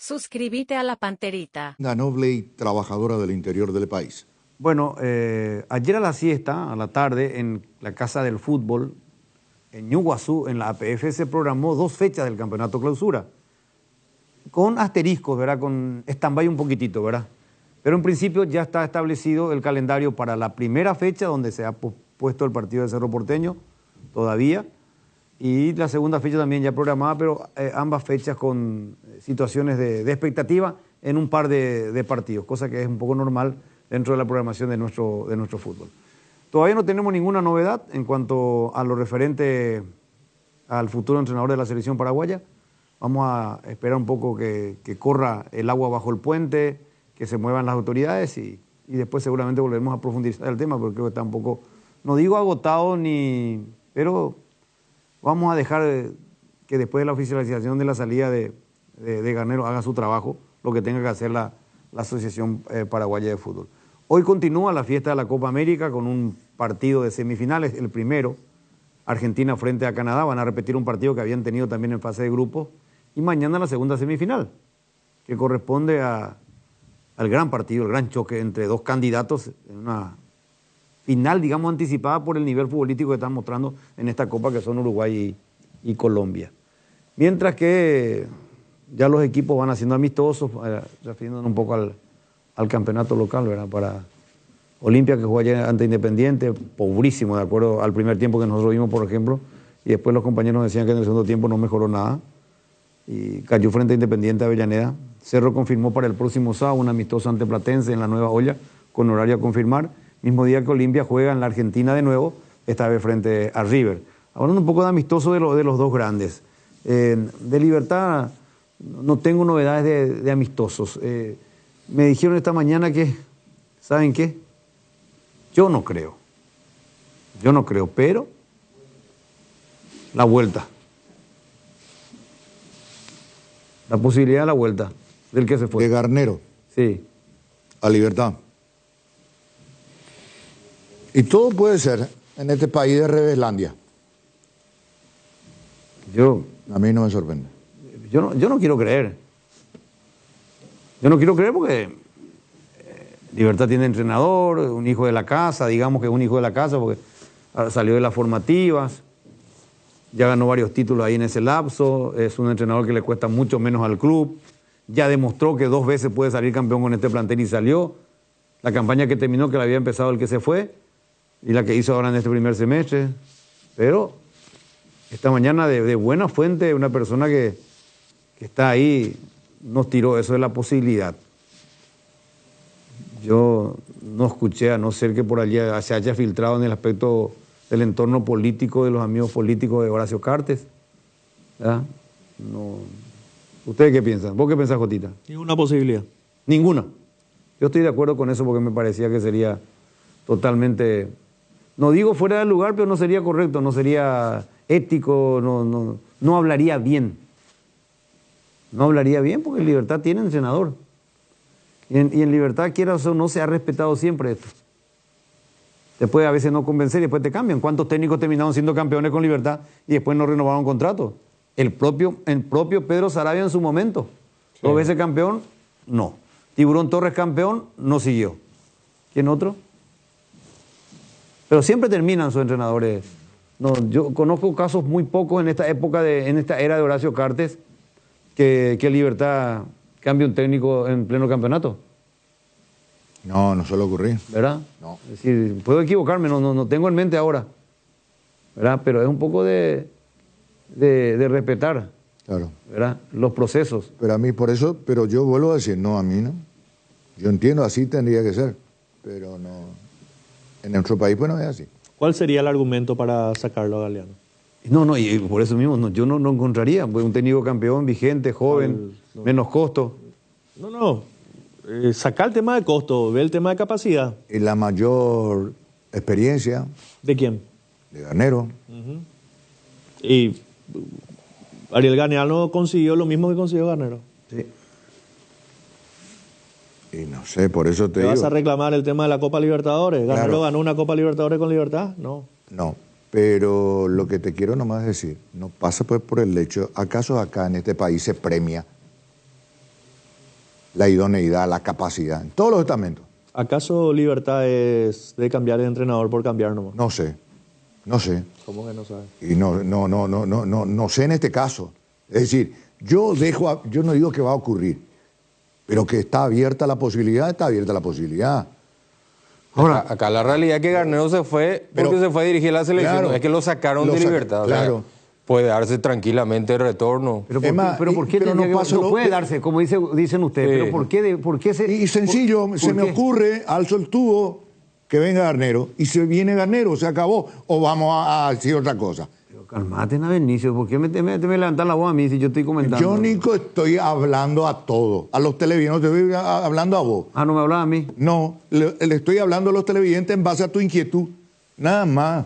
Suscríbete a la Panterita. Una noble y trabajadora del interior del país. Bueno, ayer a la siesta, a la tarde, en la Casa del Fútbol, en Ñuguazú, en la APF, se programó 2 fechas del Campeonato Clausura. Con asteriscos, ¿verdad? Con stand-by un poquitito, ¿verdad? Pero en principio ya está establecido el calendario para la primera fecha, donde se ha puesto el partido de Cerro Porteño, todavía, y la segunda fecha también ya programada, pero ambas fechas con situaciones de expectativa en un par de partidos, cosa que es un poco normal dentro de la programación de nuestro fútbol. Todavía no tenemos ninguna novedad en cuanto a lo referente al futuro entrenador de la selección paraguaya. Vamos a esperar un poco que corra el agua bajo el puente, que se muevan las autoridades y después seguramente volveremos a profundizar el tema, porque creo que está un poco, no digo agotado, pero vamos a dejar que después de la oficialización de la salida de Garnero haga su trabajo, lo que tenga que hacer la Asociación Paraguaya de Fútbol. Hoy continúa la fiesta de la Copa América con un partido de semifinales, el primero, Argentina frente a Canadá. Van a repetir un partido que habían tenido también en fase de grupos. Y mañana la segunda semifinal, que corresponde al gran partido, el gran choque entre dos candidatos en una final, digamos, anticipada por el nivel futbolístico que están mostrando en esta Copa, que son Uruguay y Colombia. Mientras que ya los equipos van haciendo amistosos, refiriéndonos un poco al campeonato local, ¿verdad? Para Olimpia, que juega allá ante Independiente, pobrísimo, de acuerdo al primer tiempo que nosotros vimos, por ejemplo, y después los compañeros decían que en el segundo tiempo no mejoró nada, y cayó frente a Independiente Avellaneda. Cerro confirmó para el próximo sábado un amistoso ante Platense en la Nueva Olla, con horario a confirmar, mismo día que Olimpia juega en la Argentina de nuevo, esta vez frente a River. Hablando un poco de amistoso de los dos grandes. De Libertad no tengo novedades de amistosos. Me dijeron esta mañana que, ¿saben qué? Yo no creo, pero la vuelta. La posibilidad de la vuelta del que se fue. De Garnero. Sí. A Libertad. Y todo puede ser en este país de Reveslandia. A mí no me sorprende. Yo no quiero creer. Yo no quiero creer porque Libertad tiene entrenador, un hijo de la casa, digamos que es un hijo de la casa porque salió de las formativas, ya ganó varios títulos ahí en ese lapso, es un entrenador que le cuesta mucho menos al club, ya demostró que 2 veces puede salir campeón con este plantel y salió. La campaña que terminó, que la había empezado el que se fue, y la que hizo ahora en este primer semestre. Pero esta mañana de buena fuente, una persona que está ahí nos tiró eso de la posibilidad. Yo no escuché, a no ser que por allí se haya filtrado en el aspecto del entorno político de los amigos políticos de Horacio Cartes. ¿Verdad? No. ¿Ustedes qué piensan? ¿Vos qué pensás, Jotita? Ninguna posibilidad. Ninguna. Yo estoy de acuerdo con eso porque me parecía que sería totalmente, no digo fuera del lugar, pero no sería correcto, no sería ético, no hablaría bien. No hablaría bien porque en Libertad tiene entrenador. Y en Libertad, quieras o no, se ha respetado siempre esto. Te puede a veces no convencer y después te cambian. ¿Cuántos técnicos terminaron siendo campeones con Libertad y después no renovaron contrato? El propio Pedro Saravia en su momento. Sí. 2 veces campeón, no. Tiburón Torres campeón, no siguió. ¿Quién otro? Pero siempre terminan sus entrenadores. No, yo conozco casos muy pocos en esta época, en esta era de Horacio Cartes, que Libertad cambie un técnico en pleno campeonato. No suele ocurrir. ¿Verdad? No. Es decir, puedo equivocarme, no tengo en mente ahora. ¿Verdad? Pero es un poco de respetar. Claro. ¿Verdad? Los procesos. Pero a mí por eso, pero yo vuelvo a decir, no, a mí no. Yo entiendo, así tendría que ser. Pero no. En nuestro país pues no es así. ¿Cuál sería el argumento para sacarlo a Galeano? No, y por eso mismo yo no encontraría. Pues un técnico campeón, vigente, joven, menos costo. No. Sacar el tema de costo, ver el tema de capacidad. Y la mayor experiencia. ¿De quién? De Garnero. Y Ariel Galeano consiguió lo mismo que consiguió Garnero. Sí. Y no sé, por eso te digo. digo. ¿Vas a reclamar el tema de la Copa Libertadores? ¿Garnero Claro. ganó una Copa Libertadores con Libertad? No. No, pero lo que te quiero nomás decir, no pasa pues por el hecho, ¿acaso acá en este país se premia la idoneidad, la capacidad, en todos los estamentos. ¿Acaso Libertad es de cambiar de entrenador por cambiar nomás? No sé. ¿Cómo que no sabes? Y no sé en este caso. Es decir, yo no digo que va a ocurrir, pero que está abierta la posibilidad, está abierta la posibilidad. Ahora, acá la realidad es que Garnero se fue porque se fue a dirigir la selección, claro, no es que lo sacaron de Libertad. Claro. O sea, puede darse tranquilamente el retorno. Pero ¿por qué no puede darse, como dicen ustedes? Pero ¿por qué se...? Y sencillo, se me ocurre, alzo el tubo, que venga Garnero. Y si viene Garnero, se acabó. O vamos a decir otra cosa. Pero calmate, Benicio, ¿por qué me levantas la voz a mí si yo estoy comentando? Yo, Nico, estoy hablando a todos. A los televidentes, estoy hablando a vos. Ah, ¿no me hablaba a mí? No, le estoy hablando a los televidentes en base a tu inquietud. Nada más.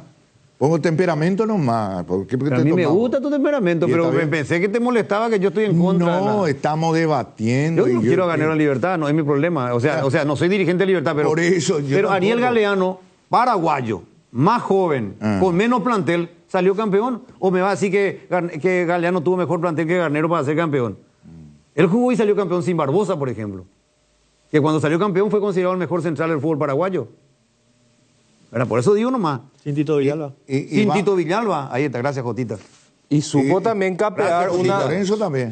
Pongo temperamento nomás. Pero a mí me gusta tu temperamento, pero pensé que te molestaba que yo estoy en contra. No, estamos debatiendo. Yo no quiero ganar en Libertad, no es mi problema. O sea, no soy dirigente de Libertad, pero... Por eso pero Ariel Galeano, paraguayo, más joven, con menos plantel, salió campeón. ¿O me va a decir que Galeano tuvo mejor plantel que Garnero para ser campeón? Él jugó y salió campeón sin Barbosa, por ejemplo. Que cuando salió campeón fue considerado el mejor central del fútbol paraguayo. Pero por eso digo nomás. Sin Tito Villalba. Tito Villalba. Ahí está, gracias, Jotita. Y supo también capear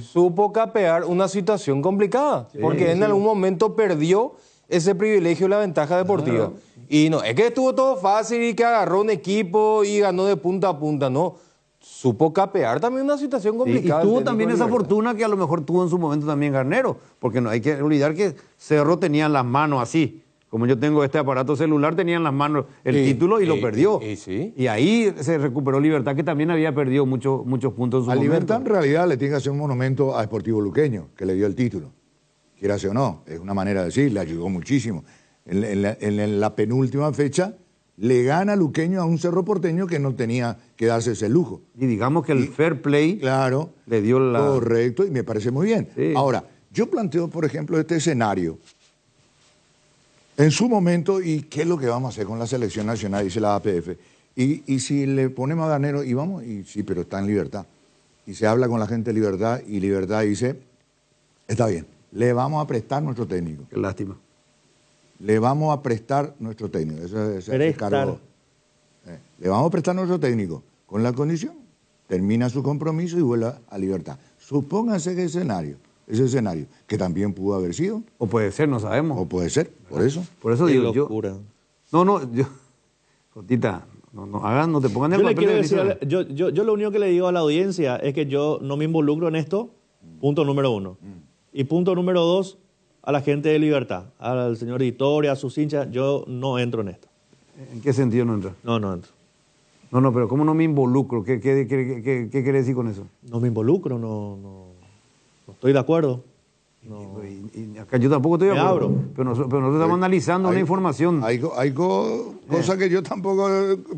supo capear una situación complicada. Porque en algún momento perdió ese privilegio y la ventaja deportiva. Y no, es que estuvo todo fácil y que agarró un equipo y ganó de punta a punta, no. Supo capear también una situación complicada. Y tuvo también esa fortuna que a lo mejor tuvo en su momento también Garnero. Porque no hay que olvidar que Cerro tenía las manos así. Como yo tengo este aparato celular, tenía en las manos el título y lo perdió. Y ahí se recuperó Libertad, que también había perdido muchos puntos en su momento. A Libertad, en realidad, le tiene que hacer un monumento a Sportivo Luqueño, que le dio el título. Quiera o no, es una manera de decir, le ayudó muchísimo. En la penúltima fecha, le gana Luqueño a un Cerro Porteño que no tenía que darse ese lujo. Y digamos que el fair play le dio la... Correcto, y me parece muy bien. Sí. Ahora, yo planteo, por ejemplo, este escenario. En su momento, ¿y qué es lo que vamos a hacer con la selección nacional? Dice la APF. Y si le ponemos a Garnero, y vamos, y sí, pero está en Libertad. Y se habla con la gente de Libertad, y Libertad dice, está bien, le vamos a prestar nuestro técnico. Qué lástima. Le vamos a prestar nuestro técnico. Ese cargo. Le vamos a prestar nuestro técnico, con la condición, termina su compromiso y vuelve a Libertad. Supónganse que ese escenario, que también pudo haber sido. O puede ser, no sabemos. O puede ser, por eso. Por eso digo locura. Jotita, no te pongan en el papel de yo lo único que le digo a la audiencia es que yo no me involucro en esto, punto número 1. Y punto número 2, a la gente de Libertad, al señor Editor, a sus hinchas, yo no entro en esto. ¿En qué sentido no entra? No entro. No, pero ¿cómo no me involucro? ¿Qué quiere decir con eso? No me involucro, no estoy de acuerdo. No. Y acá yo tampoco estoy de acuerdo. Pero nosotros estamos analizando una información. Hay cosas que yo tampoco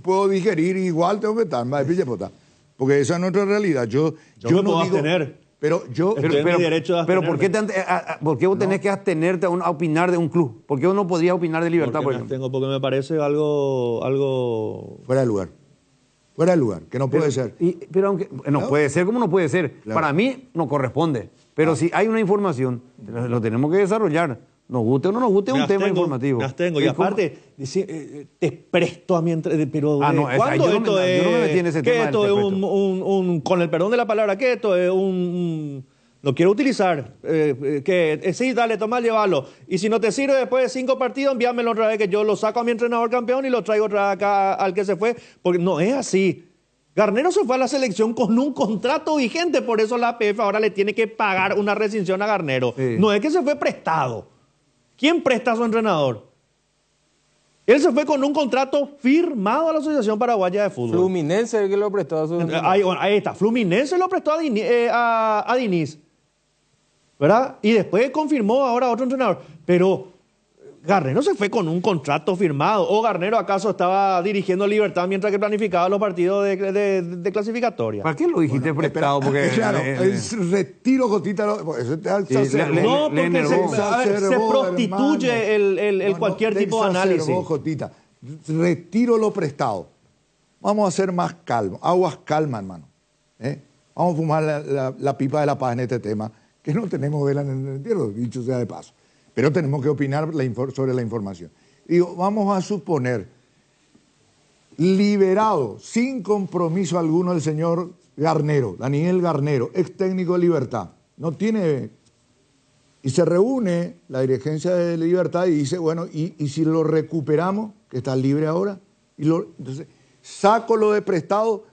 puedo digerir, igual tengo que estar, más de pillepota. Porque esa es nuestra realidad. Yo no no puedo digo, abstener. Pero yo... Estoy en mi derecho de pero abstenerme. ¿por qué vos tenés que abstenerte a opinar de un club? ¿Por qué vos no podrías opinar de Libertad, por ejemplo? Porque me parece algo... Fuera de lugar. Fuera de lugar, que no puede ser. Pero aunque no puede ser como no puede ser. Claro. Para mí no corresponde. Pero si hay una información, lo tenemos que desarrollar. Nos guste o no nos guste, es un tema informativo. Me abstengo. Y aparte, te presto a mi... Pero ¿cuándo esto es...? Yo no me metí en ese tema. Esto es con el perdón de la palabra, que esto es un... No quiero utilizar. Sí, dale, toma, llévalo. Y si no te sirve después de 5 partidos, envíamelo otra vez, que yo lo saco a mi entrenador campeón y lo traigo otra vez acá al que se fue. Porque no es así. Garnero se fue a la selección con un contrato vigente, por eso la APF ahora le tiene que pagar una rescisión a Garnero. Sí. No es que se fue prestado. ¿Quién presta a su entrenador? Él se fue con un contrato firmado a la Asociación Paraguaya de Fútbol. Fluminense es el que lo prestó a su entrenador. Ahí está. Fluminense lo prestó a Diniz. ¿Verdad? Y después confirmó ahora a otro entrenador. Pero Garnero se fue con un contrato firmado. ¿O Garnero acaso estaba dirigiendo Libertad mientras que planificaba los partidos de clasificatoria? ¿Para qué lo dijiste prestado? Porque claro, retiro Jotita. No, porque se prostituye el cualquier tipo de análisis. Jotita. Retiro lo prestado. Vamos a ser más calmos. Aguas calma, hermano. Vamos a fumar la pipa de la paz en este tema. que no tenemos vela en el entierro, dicho sea de paso. Pero tenemos que opinar sobre la información. Digo, vamos a suponer, liberado, sin compromiso alguno, el señor Garnero, Daniel Garnero, ex técnico de Libertad. No tiene... Y se reúne la dirigencia de Libertad y dice, bueno, ¿y si lo recuperamos, que está libre ahora? Entonces, saco lo de prestado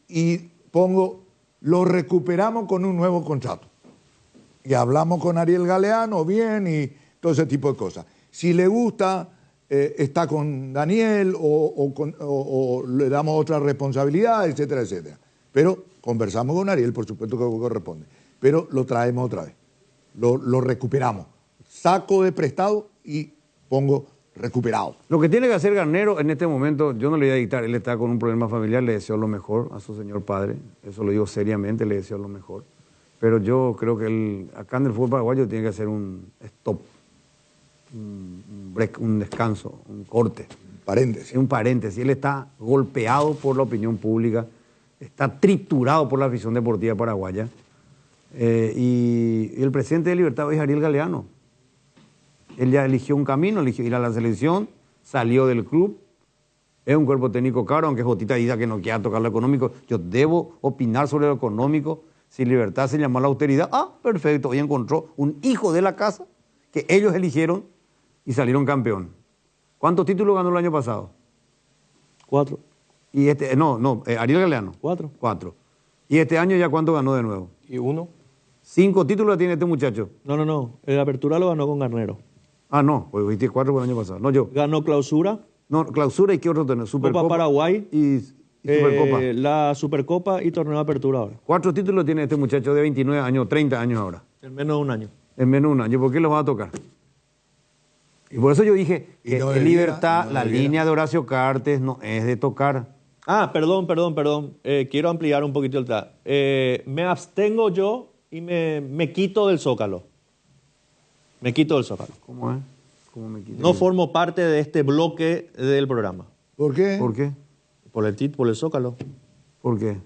y pongo, lo recuperamos con un nuevo contrato. Y hablamos con Ariel Galeano, bien, y todo ese tipo de cosas. Si le gusta, está con Daniel o le damos otra responsabilidad, etcétera, etcétera. Pero conversamos con Ariel, por supuesto que corresponde. Pero lo traemos otra vez. Lo recuperamos. Saco de prestado y pongo recuperado. Lo que tiene que hacer Garnero en este momento, yo no le voy a dictar, él está con un problema familiar, le deseo lo mejor a su señor padre, eso lo digo seriamente, le deseo lo mejor. Pero yo creo que él, acá en el fútbol paraguayo tiene que hacer un stop, un break, un descanso, un corte. Paréntesis. Un paréntesis. Él está golpeado por la opinión pública, está triturado por la afición deportiva paraguaya. Y el presidente de Libertad es Ariel Galeano. Él ya eligió un camino, eligió ir a la selección, salió del club. Es un cuerpo técnico caro, aunque Jotita diga que no quiera tocar lo económico. Yo debo opinar sobre lo económico. Si Libertad se llamó a la austeridad, perfecto. Hoy encontró un hijo de la casa que ellos eligieron y salieron campeón. ¿Cuántos títulos ganó el año pasado? 4. Y Ariel Galeano. 4. 4. ¿Y este año ya cuánto ganó de nuevo? ¿Y 1? 5 títulos tiene este muchacho. No. El Apertura lo ganó con Garnero. No, pues 24 por el año pasado. No, yo. Ganó Clausura. No, Clausura y qué otro tenés. Supercopa. Copa Paraguay. Y Supercopa. La Supercopa y Torneo de Apertura ahora. 4 títulos tiene este muchacho de 29 años, 30 años ahora. En menos de un año. En menos de un año. ¿Por qué los va a tocar? Y por eso yo dije que no en debiera, Libertad no la debiera. línea de Horacio Cartes no es de tocar. Perdón. Quiero ampliar un poquito el tema. Me abstengo yo y me quito del Zócalo. Me quito del Zócalo. ¿Cómo es? ¿Cómo me quito? No formo parte de este bloque del programa. ¿Por qué? ¿Por qué? Por el Zócalo. ¿Por qué?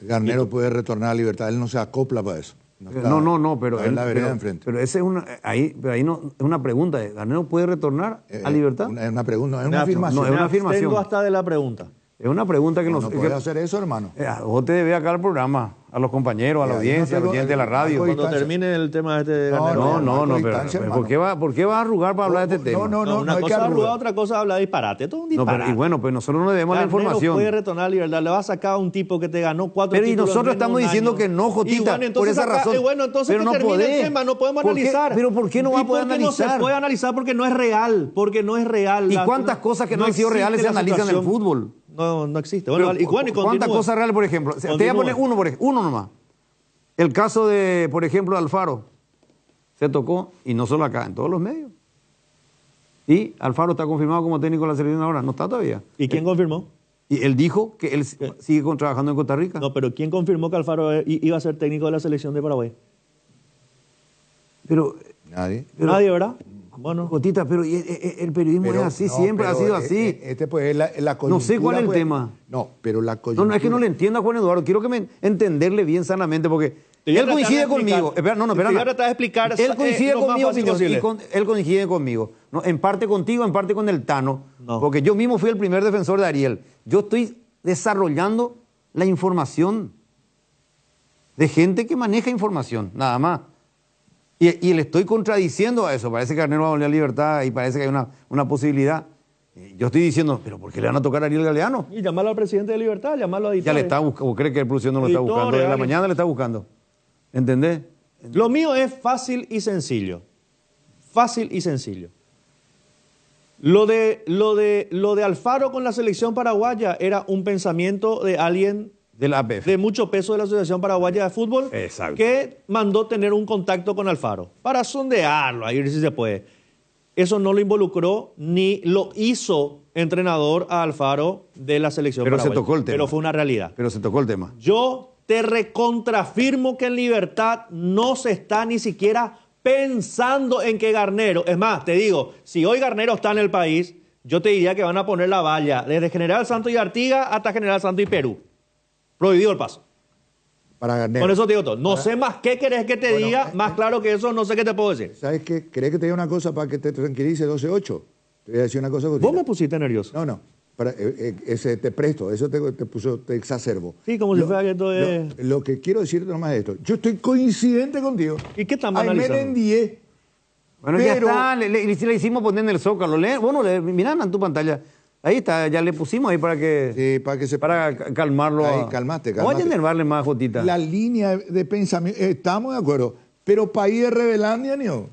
Garnero puede retornar a Libertad, él no se acopla para eso. Está- No, pero está en él, la vereda pero, enfrente. pero ese es ahí no es una pregunta. ¿Garnero puede retornar a Libertad? Es una pregunta, es Me una ab- afirmación. No, es una me afirmación. abstengo hasta de la pregunta. Es una pregunta que No, nos... no puede hacer eso, hermano. Vos te debes acá al programa, a los compañeros, a la Ya, audiencia, a los no tengo- oyentes de la radio. algo Cuando distancia. termine el tema este de Garnero. No, marco pero distancia, ¿por qué vas a arrugar para hablar de este tema? No, Una hay que cosa es arrugar. arrugar, otra cosa es hablar disparate. Esto es un No, disparate. pero, y bueno, pues nosotros no debemos la Garnero información. puede retornar a Libertad. Le va a sacar a un tipo que te ganó 4 Pero y títulos en nosotros menos de estamos un diciendo año. que no, Jotita, Y bueno, entonces por esa acá- razón. bueno, entonces Pero que no termine podés. el tema, no podemos ¿Por qué? analizar. Pero ¿por qué no va a ¿Y poder por qué no analizar? se puede analizar? Porque no es real. Porque no es real. ¿Y cuántas cosas que no han sido existe reales se la analizan en el situación. fútbol? No existe. Pero, Bueno, y ¿cuántas continúa. cosas reales, por ejemplo? Te voy a poner uno nomás. El caso de, por ejemplo, Alfaro. Se tocó, y no solo acá, en todos los medios. Y Alfaro está confirmado como técnico de la selección ahora. No está todavía. ¿Y quién confirmó? Y él dijo que él sigue trabajando en Costa Rica. No, pero ¿quién confirmó que Alfaro iba a ser técnico de la selección de Paraguay? Pero, Nadie. Nadie, ¿verdad? Bueno, Jotita, pero el periodismo Pero, es así, no, siempre ha pero, sido así. Pues es la No sé cuál coyuntura, es el pues. tema. No, pero la coyuntura. No, es que no le entiendo a Juan Eduardo. Quiero que me entenderle bien sanamente, porque Te voy a él tratar coincide de explicar. conmigo. Espera, Te voy a espérame. tratar de explicar, Él coincide lo más conmigo, fácil opinión, posible. él coincide conmigo. No, en parte contigo, en parte con el Tano. No. Porque yo mismo fui el primer defensor de Ariel. Yo estoy desarrollando la información de gente que maneja información, nada más. Y le estoy contradiciendo a eso. Parece que Garnero va a volver a Libertad y parece que hay una posibilidad. Yo estoy diciendo, ¿pero por qué le van a tocar a Ariel Galeano? Y llamarlo al presidente de Libertad, llamarlo a Ya le está buscando, ¿o cree que el producción no lo está Editores, buscando? De la alguien. mañana le está buscando. ¿Entendés? Lo mío es fácil y sencillo. Fácil y sencillo. Lo de Alfaro con la selección paraguaya era un pensamiento de alguien De la APF. de mucho peso de la Asociación Paraguaya de Fútbol Exacto. que mandó tener un contacto con Alfaro para sondearlo, a ver si se puede. Eso no lo involucró ni lo hizo entrenador a Alfaro de la selección Pero se paraguaya. tocó el tema. Pero fue una realidad. Pero se tocó el tema. Yo te recontrafirmo que en Libertad no se está ni siquiera pensando en que Garnero, es más, te digo, si hoy Garnero está en el país, yo te diría que van a poner la valla desde General Santos y Artigas hasta General Santos y Perú. Prohibido el paso. para Garnero. Con eso te digo todo. No sé más qué querés que te diga, más claro que eso no sé qué te puedo decir. ¿Sabes qué? ¿Querés que te diga una cosa para que te tranquilice 12-8? Te voy a decir una cosa. Vos me pusiste nervioso. No. Ese te presto, eso te exacerbo. Sí, como si fuera que esto es... Lo que quiero decirte nomás es esto. Yo estoy coincidente contigo. ¿Y qué están Ay, me analizando? endié. Bueno, ya Pero- está, le hicimos poner en el Zócalo. Bueno, mirá en tu pantalla. Ahí está, ya le pusimos ahí para que... Sí, para que se... calmarlo. Ahí, calmate. No vaya a enervarle más, Jotita. La línea de pensamiento, estamos de acuerdo, pero país de Revelandia, ¿no?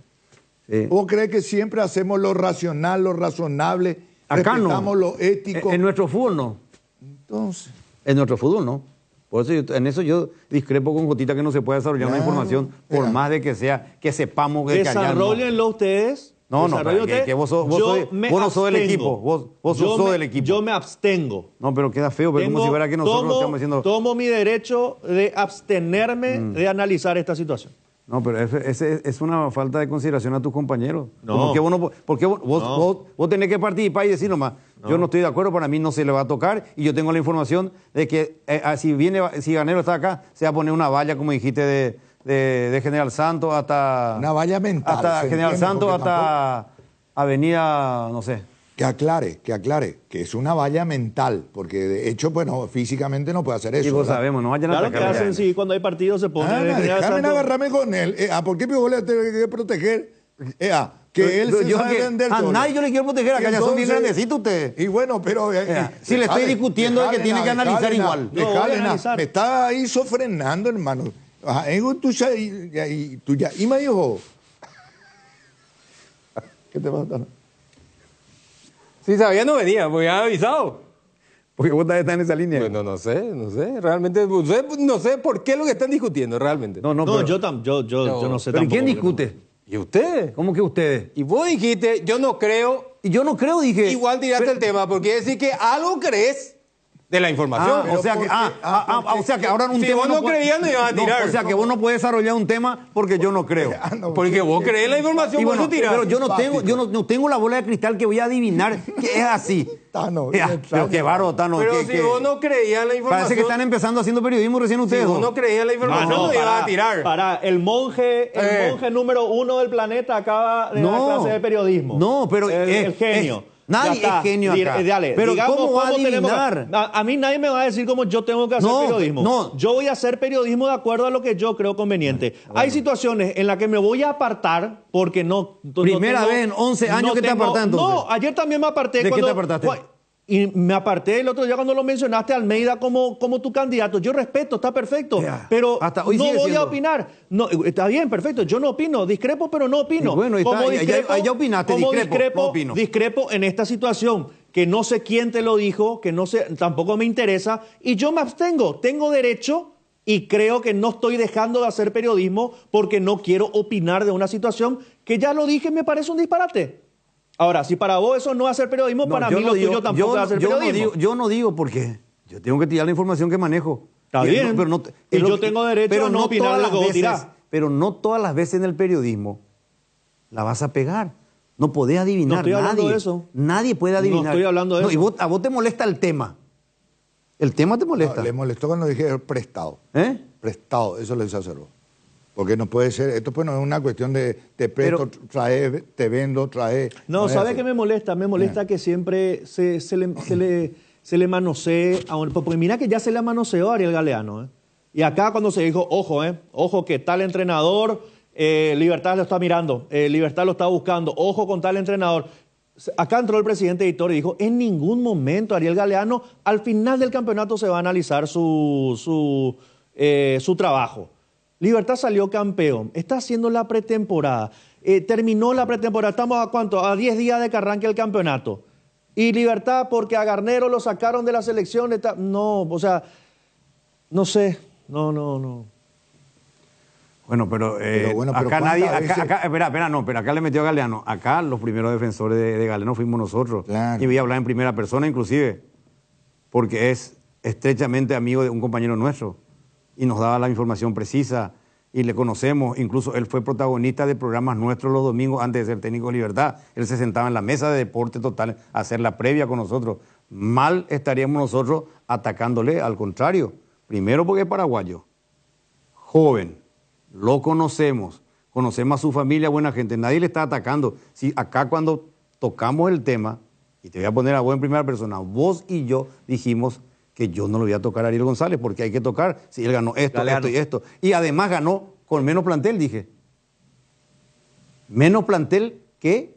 Sí. ¿Vos crees que siempre hacemos lo racional, lo razonable, Acá no. respetamos lo ético? En nuestro fútbol no. Entonces, En nuestro fútbol no. Por eso en eso yo discrepo con Jotita que no se puede desarrollar una Claro. información por Mira. más de que sea, que sepamos que allá no. Desarrollenlo ustedes. No, desarrollen pero ustedes. que vos sos Yo me no sos del abstengo. equipo. Vos sos del equipo. Yo me abstengo. No, pero queda feo, pero como si fuera que nosotros estamos diciendo... Tomo mi derecho de abstenerme de analizar esta situación. No, pero es una falta de consideración a tus compañeros. No. Como que vos no, porque No. vos tenés que participar y decir nomás, yo no estoy de acuerdo, para mí no se le va a tocar y yo tengo la información de que si Garnero está acá, se va a poner una valla, como dijiste, de General Santos hasta... una valla mental. Hasta ¿se General entiende? Santos Porque hasta Avenida, no sé. Que aclare, que es una valla mental, porque de hecho, bueno, físicamente no puede hacer eso. Y vos ¿verdad? sabemos, no vayan a Claro que atacar. hacen, sí, cuando hay partidos se ponen... Ana, General déjame Santos. agarrarme con él. ¿Por qué vos le tenés que proteger? Que él se Yo sabe que- vender a solo. nadie yo le quiero proteger, acá Y ya son bien entonces- grandecitos ustedes. Y bueno, pero... Si le estoy discutiendo de que tiene que analizar igual. No, voy a analizar. Me está ahí sofrenando, hermano. Ajá, tú ya... Y me dijo... ¿Qué te pasa? Si sabía no venía, pues ya avisado. Porque vos estás en esa línea. Bueno, no sé, realmente no sé por qué lo que están discutiendo, realmente. No, No, pero, yo no sé pero ¿y tampoco. quién discute? ¿Y usted? ¿Cómo que ustedes? Y vos dijiste, yo no creo, Y yo no creo, dije. igual tiraste el tema, porque decir que algo crees de la información. O sea que, o sea que ahora un Si tema vos no puede- creías, no ibas a tirar. o sea que vos no puedes desarrollar un tema porque yo no creo. Porque vos crees la información, Y vos bueno, no tirás. pero yo no tengo la bola de cristal que voy a adivinar que es así. Tano, Pero qué bárbaro, Tano. Pero que- si que- vos no creías la información... Parece que están empezando haciendo periodismo recién Si ustedes. vos ¿no? no creías la información, no ibas a tirar. Para, el monje número 1 del planeta acaba de dar clase de periodismo. No, pero el genio. nadie Ya está. es genio acá. Dale, Pero digamos ¿cómo va a tenemos que- adivinar? a mí nadie me va a decir cómo yo tengo que hacer No, periodismo. no. Yo voy a hacer periodismo de acuerdo a lo que yo creo conveniente. Hay situaciones en las que me voy a apartar porque no... Primera vez en 11 años que te apartás, entonces. No, ayer también me aparté. ¿De qué te apartaste? Y me aparté el otro día cuando lo mencionaste a Almeida como tu candidato. Yo respeto, está perfecto. Ya, Pero hasta hoy no sigue voy siendo. a opinar. No, está bien, perfecto. Yo no opino. Discrepo, pero no opino. Y bueno, ya opinaste, como discrepo, no opino. discrepo en esta situación. Que no sé quién te lo dijo, que no sé, tampoco me interesa. Y yo me abstengo. Tengo derecho y creo que no estoy dejando de hacer periodismo porque no quiero opinar de una situación que ya lo dije, me parece un disparate. Ahora, si para vos eso no es hacer periodismo, No, para yo mí no lo digo- tuyo tampoco es hacer periodismo. yo no digo porque yo tengo que tirar la información que manejo. Está bien. Y es lo yo que- tengo derecho pero a no opinar todas de lo las que vos veces- tirás. Pero no todas las veces en el periodismo la vas a pegar. No podés adivinar. No estoy hablando nadie. de eso. Nadie puede adivinar. No estoy hablando de Y eso. a vos te molesta el tema. El tema te molesta. No, le molestó cuando dije prestado. ¿Eh? Prestado, eso les observó. Porque no puede ser, esto pues no es una cuestión de te presto, trae, te vendo, trae. No, es ¿sabe así. qué me molesta? Me molesta que siempre se le manosee a un... Porque mira que ya se le manoseó a Ariel Galeano. Y acá cuando se dijo, ojo que tal entrenador, Libertad lo está mirando, Libertad lo está buscando, ojo con tal entrenador. Acá entró el presidente editor y dijo, en ningún momento Ariel Galeano, al final del campeonato se va a analizar su trabajo. Libertad salió campeón, está haciendo la pretemporada, terminó la pretemporada, estamos a ¿cuánto? A 10 días de que arranque el campeonato. Y Libertad, porque a Garnero lo sacaron de la selección, no, o sea, no sé, no. Bueno, pero pero acá ¿cuántas nadie, veces? pero acá le metió a Galeano. Acá los primeros defensores de Galeano fuimos nosotros. Claro. Y voy a hablar en primera persona inclusive, porque es estrechamente amigo de un compañero nuestro y nos daba la información precisa y le conocemos. Incluso él fue protagonista de programas nuestros los domingos antes de ser técnico de Libertad. Él se sentaba en la mesa de deporte total a hacer la previa con nosotros. Mal estaríamos nosotros atacándole, al contrario. Primero porque es paraguayo. joven, lo conocemos a su familia, buena gente, nadie le está atacando. Si acá cuando tocamos el tema, y te voy a poner a vos en primera persona, vos y yo dijimos que yo no lo voy a tocar a Ariel González porque hay que tocar, si él ganó esto, Galeano. esto y esto. Y además ganó con menos plantel, dije. Menos plantel que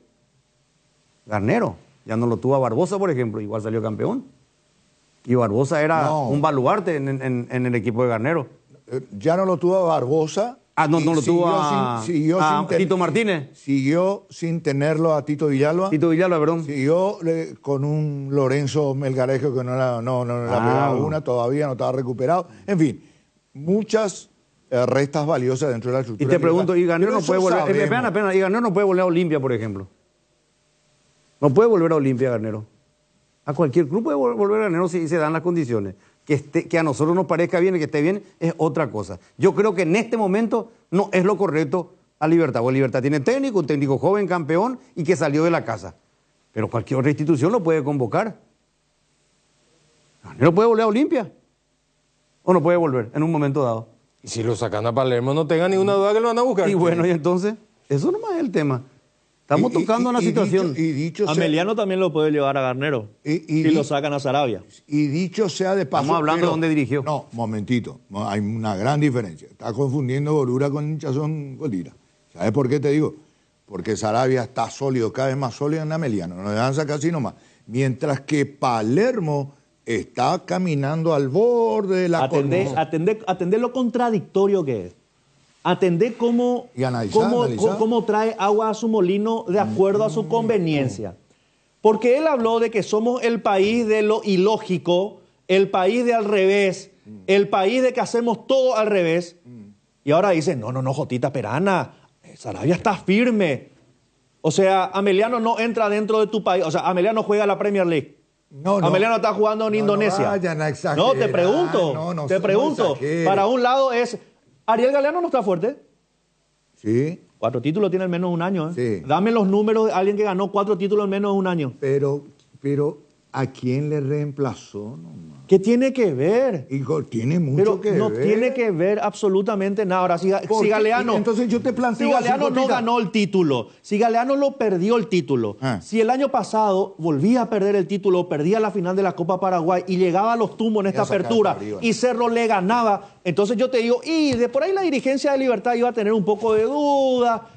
Garnero. Ya no lo tuvo a Barbosa, por ejemplo, igual salió campeón. Y Barbosa era No. un baluarte en el equipo de Garnero. Ya no lo tuvo a Barbosa. Ah, no, y no lo tuvo siguió a sin Tito Martínez. Siguió sin tenerlo a Tito Villalba. Tito Villalba, perdón. Siguió con un Lorenzo Melgarejo que no era pegado una, todavía no estaba recuperado. En fin, muchas restas valiosas dentro de la Y estructura. te pregunto, ¿y Garnero Pero no puede eso volver? sabemos. Espera, ¿y Garnero no puede volver a Olimpia, por ejemplo? No puede volver a Olimpia, Garnero. A cualquier club puede volver a Garnero si se dan las condiciones. Que a nosotros nos parezca bien y que esté bien es otra cosa. Yo creo que en este momento no es lo correcto a Libertad. Porque Libertad tiene técnico, un técnico joven, campeón y que salió de la casa. Pero cualquier otra institución lo puede convocar. ¿Garnero puede volver a Olimpia? ¿O no puede volver en un momento dado? Y si lo sacan a Palermo, no tengan ninguna duda que lo van a buscar. Y bueno, y entonces, eso nomás es el tema. Estamos tocando una situación. Dicho sea, Ameliano también lo puede llevar a Garnero. Si lo sacan a Sarabia. y dicho sea de paso. Estamos hablando de dónde dirigió. No, momentito. No, hay una gran diferencia. Está confundiendo Gorura con Hinchazón Golira. ¿Sabes por qué te digo? Porque Sarabia está sólido, cada vez más sólido en Ameliano. No le dan sacar así nomás. Mientras que Palermo está caminando al borde de la Atender lo contradictorio que es. Atender cómo trae agua a su molino de acuerdo a su conveniencia. Porque él habló de que somos el país de lo ilógico, el país de al revés, el país de que hacemos todo al revés. Y ahora dice, no, Jotita Perana, Sarabia está firme. O sea, Ameliano no entra dentro de tu país. O sea, Ameliano juega la Premier League. No. Ameliano está jugando en Indonesia. Vayan a exagerar. No, te pregunto. No te pregunto. exagere. Para un lado es... Ariel Galeano no está fuerte. Sí, 4 títulos tiene en menos de un año. Sí. Dame los números de alguien que ganó 4 títulos en menos de un año. pero ¿a quién le reemplazó? No, ¿Qué tiene que ver? hijo, tiene mucho Pero que no ver. tiene que ver absolutamente nada. Ahora, si ¿Por qué? Galeano... Entonces yo te planteo Si así, Galeano no Jotita. ganó el título, si Galeano lo perdió el título, si el año pasado volvía a perder el título, perdía la final de la Copa Paraguay y llegaba a los tumbos en esta Ya saca apertura de arriba. y Cerro le ganaba, entonces yo te digo, y de por ahí la dirigencia de Libertad iba a tener un poco de duda.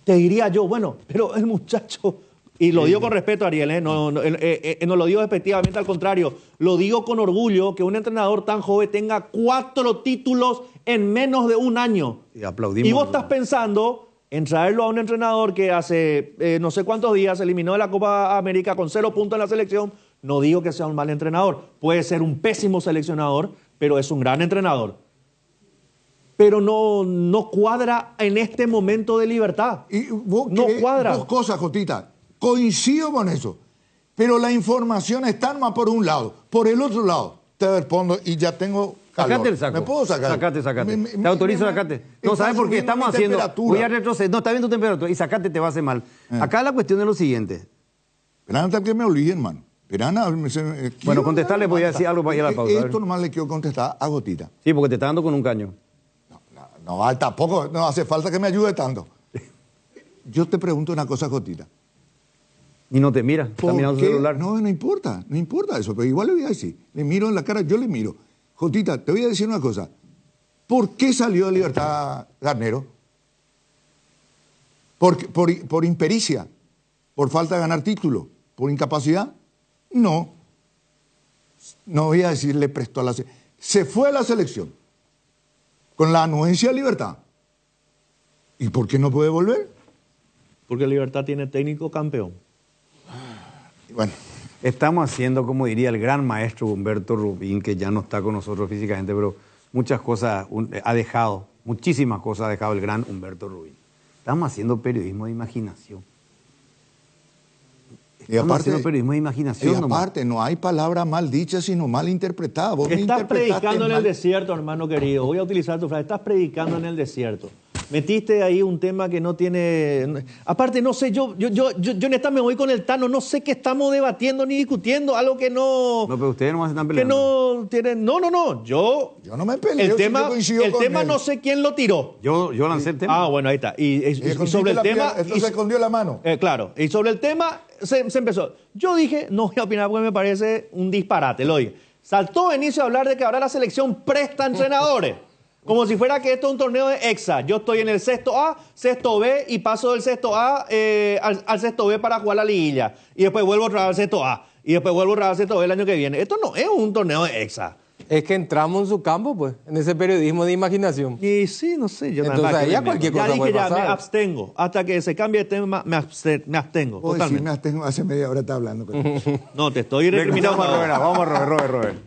Te diría yo, bueno, pero el muchacho... Y lo digo con respeto, Ariel, no lo digo despectivamente, al contrario. Lo digo con orgullo que un entrenador tan joven tenga 4 títulos en menos de un año. Y aplaudimos. Y vos estás pensando en traerlo a un entrenador que hace no sé cuántos días se eliminó de la Copa América con 0 puntos en la selección. No digo que sea un mal entrenador. Puede ser un pésimo seleccionador, pero es un gran entrenador. Pero no cuadra en este momento de Libertad. Y vos No querés cuadra. 2 cosas, Jotita. Coincido con eso. Pero la información está más por un lado. Por el otro lado, te respondo y ya tengo calor. Sacate el saco. ¿Me puedo sacar? Sacate. Te autorizo, sacate. No, ¿sabes por qué? Estamos haciendo... Voy a retroceder. No, está bien tu temperatura. Y sacate te va a hacer mal. Acá la cuestión es lo siguiente. Esperan hasta que me olviden, hermano. Bueno, contestarle voy a decir algo para ir a la pausa. A ver. Esto nomás le quiero contestar a Gotita. Sí, porque te está dando con un caño. No, tampoco no hace falta que me ayude tanto. Yo te pregunto una cosa, Gotita. Y no te mira. Está ¿Por mirando su qué? celular. No importa eso, pero igual le voy a decir. Le miro en la cara, yo le miro. Jotita, te voy a decir una cosa. ¿Por qué salió de Libertad Garnero? ¿Por impericia? ¿Por falta de ganar título? ¿Por incapacidad? No. No voy a decir le prestó a la selección. Se fue a la selección con la anuencia de Libertad. ¿Y por qué no puede volver? Porque Libertad tiene técnico campeón. Bueno, Estamos haciendo, como diría el gran maestro Humberto Rubín, que ya no está con nosotros físicamente, pero muchas cosas ha dejado, muchísimas cosas ha dejado el gran Humberto Rubín. Estamos haciendo periodismo de imaginación. Estamos haciendo periodismo de imaginación. Y aparte, no hay palabra mal dicha, sino mal interpretada. Vos me Estás interpretaste predicando en el mal. desierto, hermano querido. Voy a utilizar tu frase. Estás predicando en el desierto. metiste ahí un tema que no tiene... Aparte, no sé, yo en esta me voy con el Tano, no sé qué estamos debatiendo ni discutiendo, algo que no... No, pero ustedes no se están que peleando. no tienen... No, yo Yo no me peleo, el si tema, yo coincido el con tema él. no sé quién lo tiró. Yo lancé el tema. Ah, bueno, ahí está. Y sobre el tema... Esto se escondió la mano. Claro, y sobre el tema se empezó. Yo dije, no voy a opinar porque me parece un disparate, lo dije. Saltó Benicio a hablar de que ahora la selección presta entrenadores. Como si fuera que esto es un torneo de exa. Yo estoy en el sexto A, sexto B y paso del sexto A al sexto B para jugar la liguilla. Y después vuelvo otra vez al sexto A. Y después vuelvo otra vez al sexto B el año que viene. Esto no es un torneo de exa. Es que entramos en su campo, pues, en ese periodismo de imaginación. Y sí, no sé. Yo Entonces, ahí ya cualquier cosa ya puede dije, ya me pasar. abstengo. Hasta que se cambie de tema, me abstengo. Vos decís, me abstengo, hace media hora está hablando. No, te estoy recriminando. Vamos a Robert.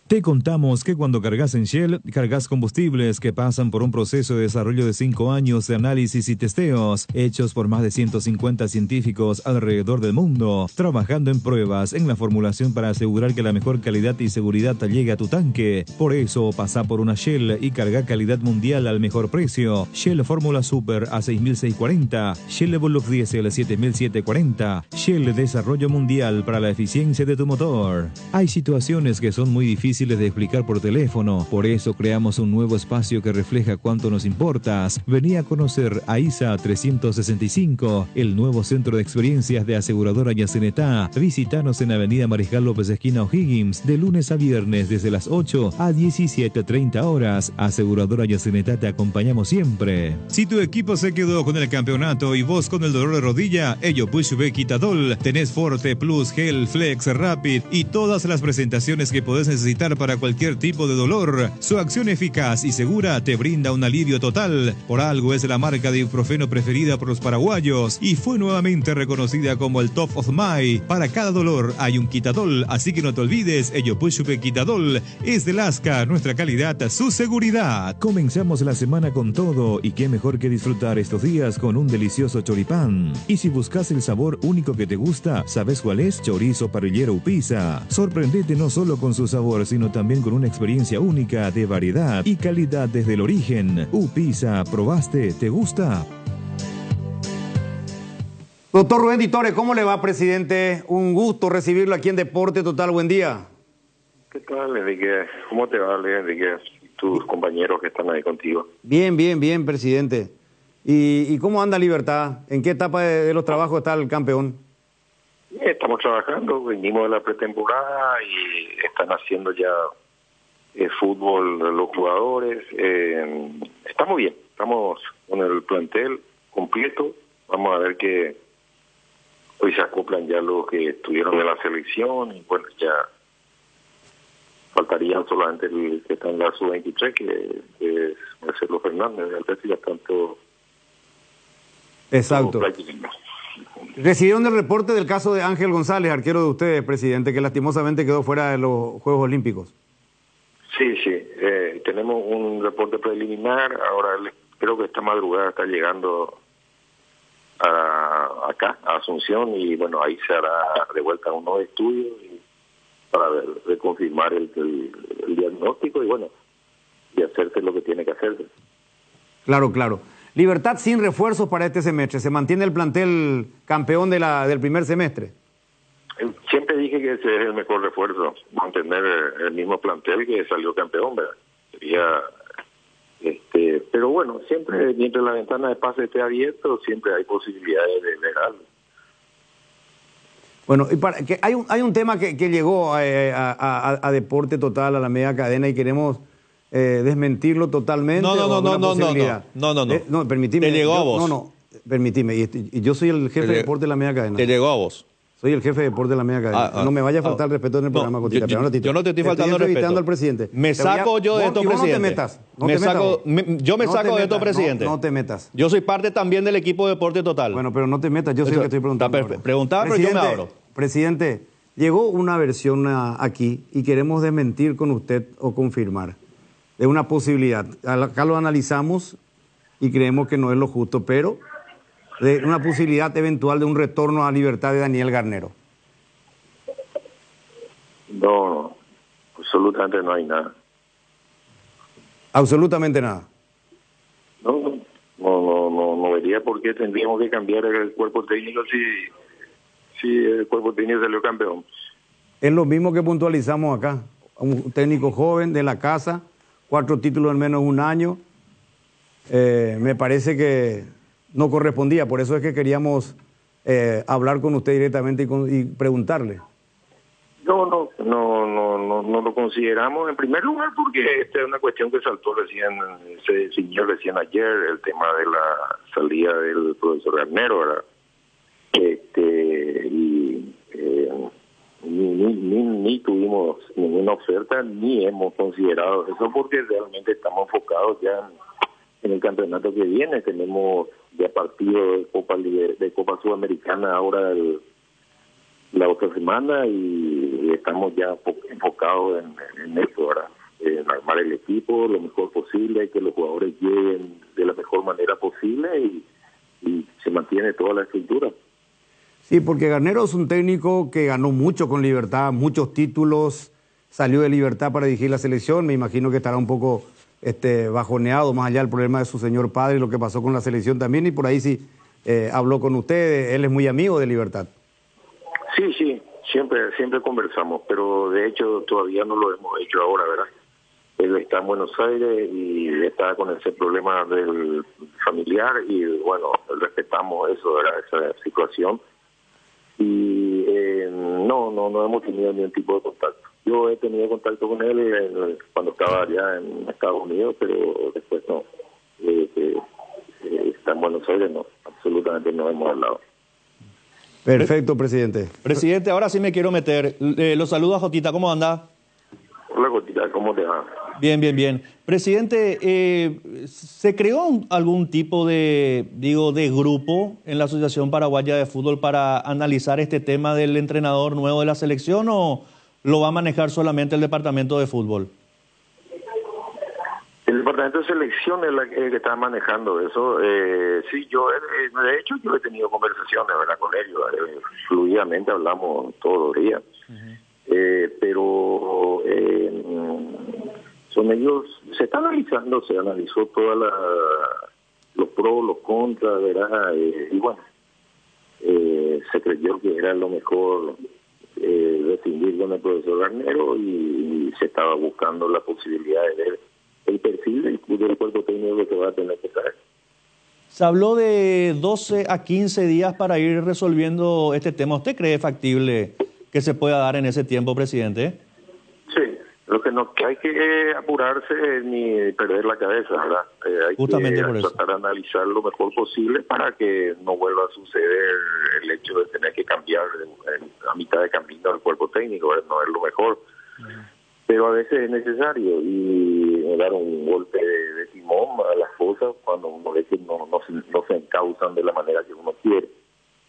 Te contamos que cuando cargas en Shell, cargas combustibles que pasan por un proceso de desarrollo de 5 años de análisis y testeos, hechos por más de 150 científicos alrededor del mundo, trabajando en pruebas en la formulación para asegurar que la mejor calidad y seguridad llegue a tu tanque. Por eso, pasa por una Shell y carga calidad mundial al mejor precio. Shell Fórmula Super a 6.640, Shell Evolux Diesel 7.740, Shell Desarrollo Mundial para la eficiencia de tu motor. Hay situaciones que son muy difíciles de explicar por teléfono, por eso creamos un nuevo espacio que refleja cuánto nos importas. Vení a conocer a ISA 365, el nuevo centro de experiencias de aseguradora Yacenetá. Visítanos en Avenida Mariscal López esquina O'Higgins, de lunes a viernes desde las 8 a 17:30 horas. Aseguradora Yacenetá, te acompañamos siempre. Si tu equipo se quedó con el campeonato y vos con el dolor de rodilla, ello Pushbe Quitadol, tenés Forte Plus, Gel, Flex, Rapid y todas las presentaciones que podés necesitar para cualquier tipo de dolor. Su acción eficaz y segura te brinda un alivio total. Por algo es la marca de ibuprofeno preferida por los paraguayos y fue nuevamente reconocida como el Top of My. Para cada dolor hay un Quitadol, así que no te olvides, ello Pushbe Quitadol es de Lasca, nuestra calidad, su seguridad. Comenzamos la semana con todo y qué mejor que disfrutar estos días con un delicioso choripán. Y si buscas el sabor único que te gusta, ¿sabes cuál es? Chorizo parrillero Upisa. Sorprendete no solo con su sabor, sino también con una experiencia única de variedad y calidad desde el origen. Upisa, ¿probaste? ¿Te gusta? Doctor Rubén Di Torre, ¿cómo le va, presidente? Un gusto recibirlo aquí en Deporte Total. Buen día. ¿Qué tal, Enrique? ¿Cómo te va, Enrique? Tus compañeros que están ahí contigo. Bien, presidente. ¿Y cómo anda Libertad? ¿En qué etapa de los trabajos está el campeón? Estamos trabajando, venimos de la pretemporada y están haciendo ya fútbol los jugadores. Estamos bien, estamos con el plantel completo. Vamos a ver que hoy se acoplan ya los que estuvieron en la selección y bueno, ya faltarían solamente el que está en la sub-23, que es Marcelo Fernández de Atlético, ya tanto. Exacto. Recibieron el reporte del caso de Ángel González, arquero de ustedes, presidente, que lastimosamente quedó fuera de los Juegos Olímpicos. Sí, tenemos un reporte preliminar. Ahora creo que esta madrugada está llegando acá, a Asunción, y bueno, ahí se hará de vuelta un nuevo estudio para reconfirmar el diagnóstico y bueno, y hacerse lo que tiene que hacerse. Claro. Libertad sin refuerzos para este semestre. ¿Se mantiene el plantel campeón del primer semestre? Siempre dije que ese es el mejor refuerzo, mantener el mismo plantel que salió campeón, ¿verdad? Sería, pero bueno, siempre mientras la ventana de pase esté abierta, siempre hay posibilidades de ver algo. Bueno, y que hay un tema que llegó a Deporte Total, a la media cadena, y queremos desmentirlo totalmente. No, permitime. Te llegó a vos. No, permitime. Y yo soy el jefe de Deporte de la media cadena. Te llegó a vos. Soy el jefe de Deporte de la media cadena. No me vaya a faltar el respeto en el programa, Cotita. Yo no te estoy faltando el respeto. Estoy al presidente. Me saco yo de esto, presidente. No te metas. Yo me saco de esto, presidente. No te metas. Yo soy parte también del equipo de Deporte Total. Bueno, pero no te metas. Yo soy el que estoy preguntando. Preguntaba, pero yo me abro. Presidente, llegó una versión aquí y queremos desmentir con usted o confirmar de una posibilidad. Acá lo analizamos y creemos que no es lo justo, pero de una posibilidad eventual de un retorno a libertad de Daniel Garnero. No, absolutamente no hay nada. Absolutamente nada. No, vería por qué tendríamos que cambiar el cuerpo técnico si el cuerpo técnico salió campeón. Es lo mismo que puntualizamos acá. Un técnico joven de la casa, 4 títulos en menos de un año. Me parece que no correspondía, por eso es que queríamos hablar con usted directamente y preguntarle. No lo consideramos en primer lugar porque esta es una cuestión que saltó recién, se ciñó recién ayer, el tema de la salida del profesor Garnero, ¿verdad? Ni tuvimos ninguna oferta, ni hemos considerado eso porque realmente estamos enfocados ya en el campeonato que viene. Tenemos ya partido de Copa Sudamericana ahora la otra semana y estamos ya enfocados en eso, ¿verdad? En armar el equipo lo mejor posible, que los jugadores lleguen de la mejor manera posible y se mantiene toda la estructura. Sí, porque Garnero es un técnico que ganó mucho con Libertad, muchos títulos, salió de Libertad para dirigir la selección, me imagino que estará un poco bajoneado, más allá del problema de su señor padre y lo que pasó con la selección también, y por ahí sí habló con usted, él es muy amigo de Libertad. Sí, siempre conversamos, pero de hecho todavía no lo hemos hecho ahora, ¿verdad? Él está en Buenos Aires y está con ese problema del familiar y bueno, respetamos eso, ¿verdad? Esa situación. Y no hemos tenido ningún tipo de contacto. Yo he tenido contacto con él cuando estaba allá en Estados Unidos, pero después no. Está en Buenos Aires, no, absolutamente no hemos hablado. Perfecto, presidente. Presidente, ahora sí me quiero meter. Los saludo a Jotita, ¿cómo anda? Hola, Jotita, ¿cómo te va? Bien. Presidente, ¿se creó algún tipo de grupo en la Asociación Paraguaya de Fútbol para analizar este tema del entrenador nuevo de la selección o lo va a manejar solamente el Departamento de Fútbol? El Departamento de Selección es el que está manejando eso. Sí, de hecho yo he tenido conversaciones, ¿verdad?, con ellos. Fluidamente hablamos todos los días. Pero son ellos, se está analizando, se analizó todos los pros, los contras, ¿verdad? Y bueno, se creyó que era lo mejor decidir con el profesor Garnero y se estaba buscando la posibilidad de ver el perfil del cuerpo técnico que va a tener que traer. Se habló de 12 a 15 días para ir resolviendo este tema. ¿Usted cree factible que se pueda dar en ese tiempo, presidente? Sí, lo que no hay que apurarse ni perder la cabeza, ¿verdad? Hay Justamente que por eso. tratar de analizar lo mejor posible para que no vuelva a suceder el hecho de tener que cambiar a mitad de camino el cuerpo técnico, ¿verdad? No es lo mejor. Pero a veces es necesario y dar un golpe de timón a las cosas cuando uno ve que no se encausan de la manera que uno quiere.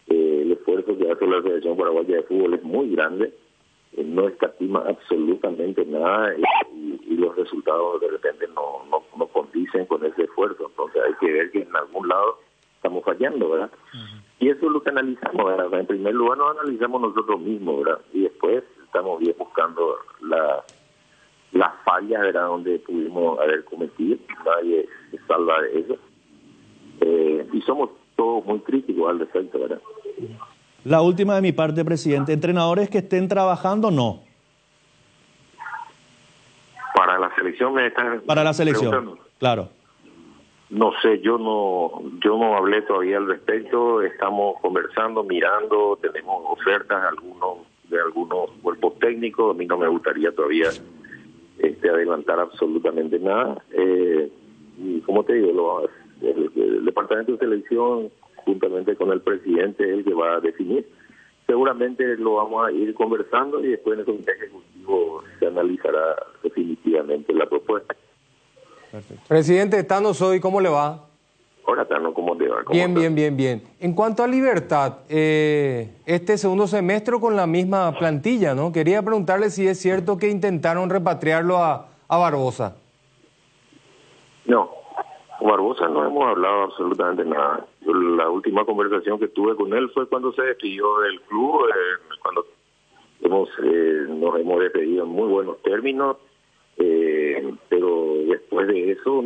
El esfuerzo que hace la Federación Paraguaya de Fútbol es muy grande, no escatima absolutamente nada y los resultados de repente no condicen con ese esfuerzo. Entonces hay que ver que en algún lado estamos fallando, ¿verdad? Y eso es lo que analizamos, ¿verdad? En primer lugar nos analizamos nosotros mismos, ¿verdad? Y después estamos bien buscando las fallas, ¿verdad?, donde pudimos haber cometido. Nadie se salva de eso. Y somos todos muy críticos al respecto, ¿verdad? La última de mi parte, presidente. ¿Entrenadores que estén trabajando no? Para la selección me están Para la selección, preguntando. claro. No sé, yo no hablé todavía al respecto. Estamos conversando, mirando, tenemos ofertas de algunos cuerpos técnicos. A mí no me gustaría todavía adelantar absolutamente nada. Y como te digo, el Departamento de Selección, juntamente con el presidente, es el que va a definir. Seguramente lo vamos a ir conversando y después en el comité ejecutivo se analizará definitivamente la propuesta. Perfecto. Presidente, Tano soy, ¿cómo le va? Ahora, Tano, ¿cómo te va? Bien. En cuanto a Libertad, este segundo semestre con la misma plantilla, ¿no? Quería preguntarle si es cierto que intentaron repatriarlo a Barbosa. No, con Barbosa no hemos hablado absolutamente nada. La última conversación que tuve con él fue cuando se despidió del club, cuando nos hemos despedido en muy buenos términos, pero después de eso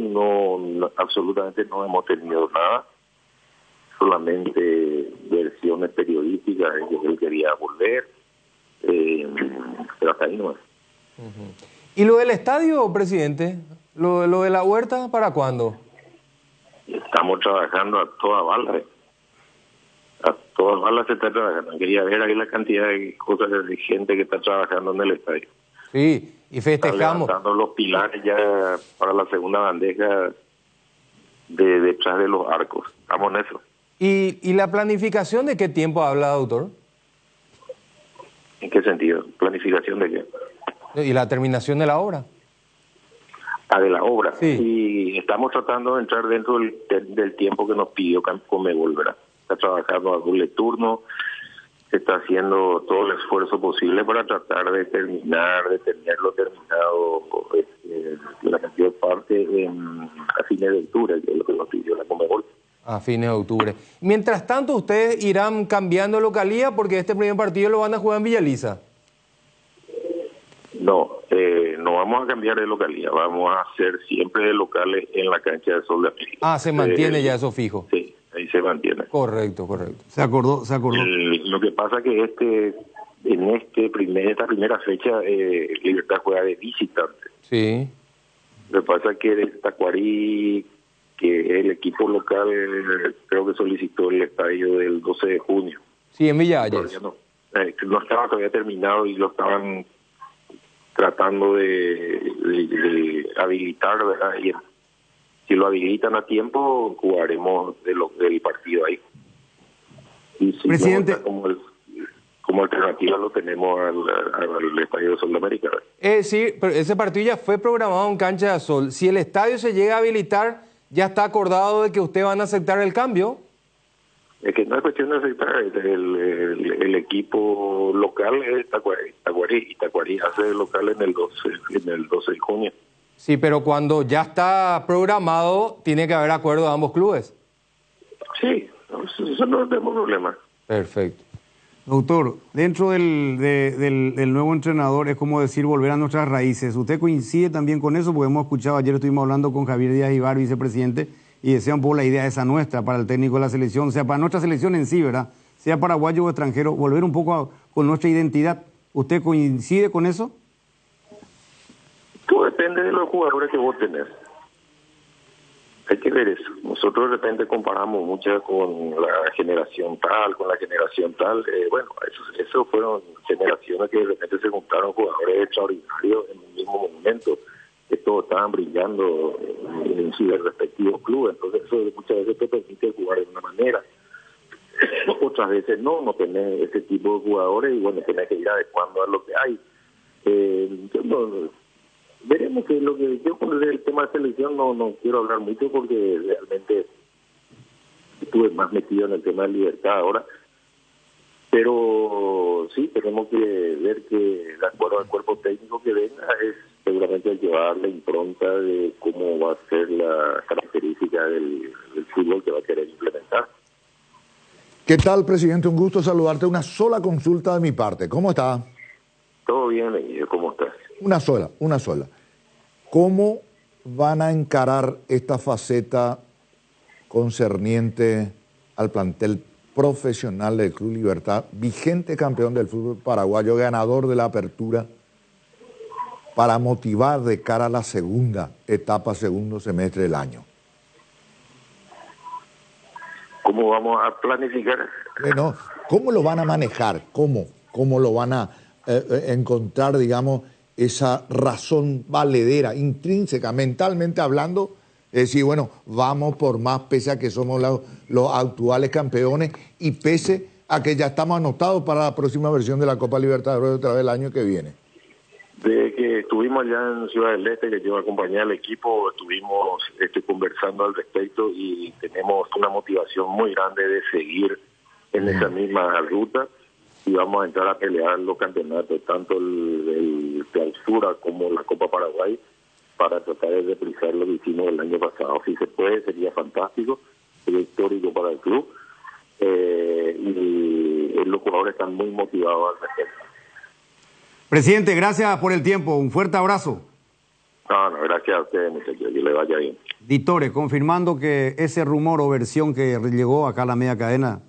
absolutamente no hemos tenido nada. solamente versiones periodísticas, él quería volver, pero hasta ahí no es. ¿Y lo del estadio, presidente? ¿Lo de la huerta, para cuándo? Estamos trabajando a toda bala. A todas balas se está trabajando. Quería ver ahí la cantidad de cosas de gente que está trabajando en el estadio. Sí, y Están festejamos. levantando los pilares ya para la segunda bandeja de detrás de los arcos. Estamos en eso. ¿Y la planificación de qué tiempo habla, doctor? ¿En qué sentido? ¿Planificación de qué? ¿Y la terminación de la obra? De la obra. Sí. Y estamos tratando de entrar dentro del tiempo que nos pidió Conmebol, ¿verdad? Está trabajando a doble turno, se está haciendo todo el esfuerzo posible para tratar de tenerlo terminado la mayor parte a fines de octubre, que es lo que nos pidió la Conmebol. A fines de octubre. Mientras tanto, ustedes irán cambiando de localía porque este primer partido lo van a jugar en Villaliza. No, no vamos a cambiar de localidad, vamos a hacer siempre de locales en la cancha de Sol de América. Se mantiene ya eso fijo. Sí, ahí se mantiene. Correcto. Se acordó. Lo que pasa que esta primera fecha Libertad juega de visitante. Sí. Lo que pasa que Tacuarí, que el equipo local creo que solicitó el estadio del 12 de junio. Sí, en Villa Todavía no estaba todavía terminado y lo estaban tratando de habilitar, ¿verdad? Y si lo habilitan a tiempo, jugaremos del partido ahí. Y si Presidente, no, como alternativa lo tenemos al Estadio de Sol de América. Sí, pero ese partido ya fue programado en Cancha de Sol. Si el estadio se llega a habilitar, ¿ya está acordado de que ustedes van a aceptar el cambio? Es que no es cuestión de aceptar, el equipo local es Tacuarí, y Tacuarí hace el local en el 12 de junio. Sí, pero cuando ya está programado, tiene que haber acuerdo de ambos clubes. Sí, eso no tenemos problema. Perfecto. Doctor, dentro del nuevo entrenador es como decir volver a nuestras raíces. ¿Usted coincide también con eso? Porque hemos escuchado, ayer estuvimos hablando con Javier Díaz Ibar, vicepresidente, y decía un poco la idea esa nuestra para el técnico de la selección, o sea, para nuestra selección en sí, ¿verdad? Sea paraguayo o extranjero, volver un poco con nuestra identidad. ¿Usted coincide con eso? Todo depende de los jugadores que vos tenés. Hay que ver eso. Nosotros de repente comparamos mucho con la generación tal, con la generación tal. Bueno, eso fueron generaciones que de repente se juntaron jugadores extraordinarios en un mismo momento, que todos estaban brillando en sus respectivos clubes. Entonces eso muchas veces te permite jugar de una manera. Otras veces no tenés ese tipo de jugadores y bueno, tenés que ir adecuando a lo que hay. Veremos que lo que yo con el tema de selección no quiero hablar mucho porque realmente estuve más metido en el tema de Libertad ahora, pero sí tenemos que ver que de acuerdo al cuerpo técnico que venga es seguramente llevar la impronta de cómo va a ser la característica del fútbol que va a querer implementar. ¿Qué tal, presidente? Un gusto saludarte. Una sola consulta de mi parte. ¿Cómo está? Todo bien, y ¿cómo estás? Una sola. ¿Cómo van a encarar esta faceta concerniente al plantel profesional del Club Libertad, vigente campeón del fútbol paraguayo, ganador de la apertura, para motivar de cara a la segunda etapa, segundo semestre del año? ¿Cómo vamos a planificar? Bueno, ¿cómo lo van a manejar? ¿Cómo lo van a encontrar, digamos, esa razón valedera, intrínseca, mentalmente hablando? Es decir, bueno, vamos por más pese a que somos los actuales campeones y pese a que ya estamos anotados para la próxima versión de la Copa Libertadores otra vez el año que viene. Desde que estuvimos allá en Ciudad del Este, que yo acompañé al equipo, estuvimos conversando al respecto y tenemos una motivación muy grande de seguir en esa misma ruta y vamos a entrar a pelear los campeonatos, tanto el Clausura como la Copa Paraguay, para tratar de reprisar lo que hicimos el año pasado. Si se puede, sería fantástico, sería histórico para el club y los jugadores están muy motivados al respecto. Presidente, gracias por el tiempo. Un fuerte abrazo. No, gracias a ustedes, muchachos. Que le vaya bien. Ditore, confirmando que ese rumor o versión que llegó acá a la media cadena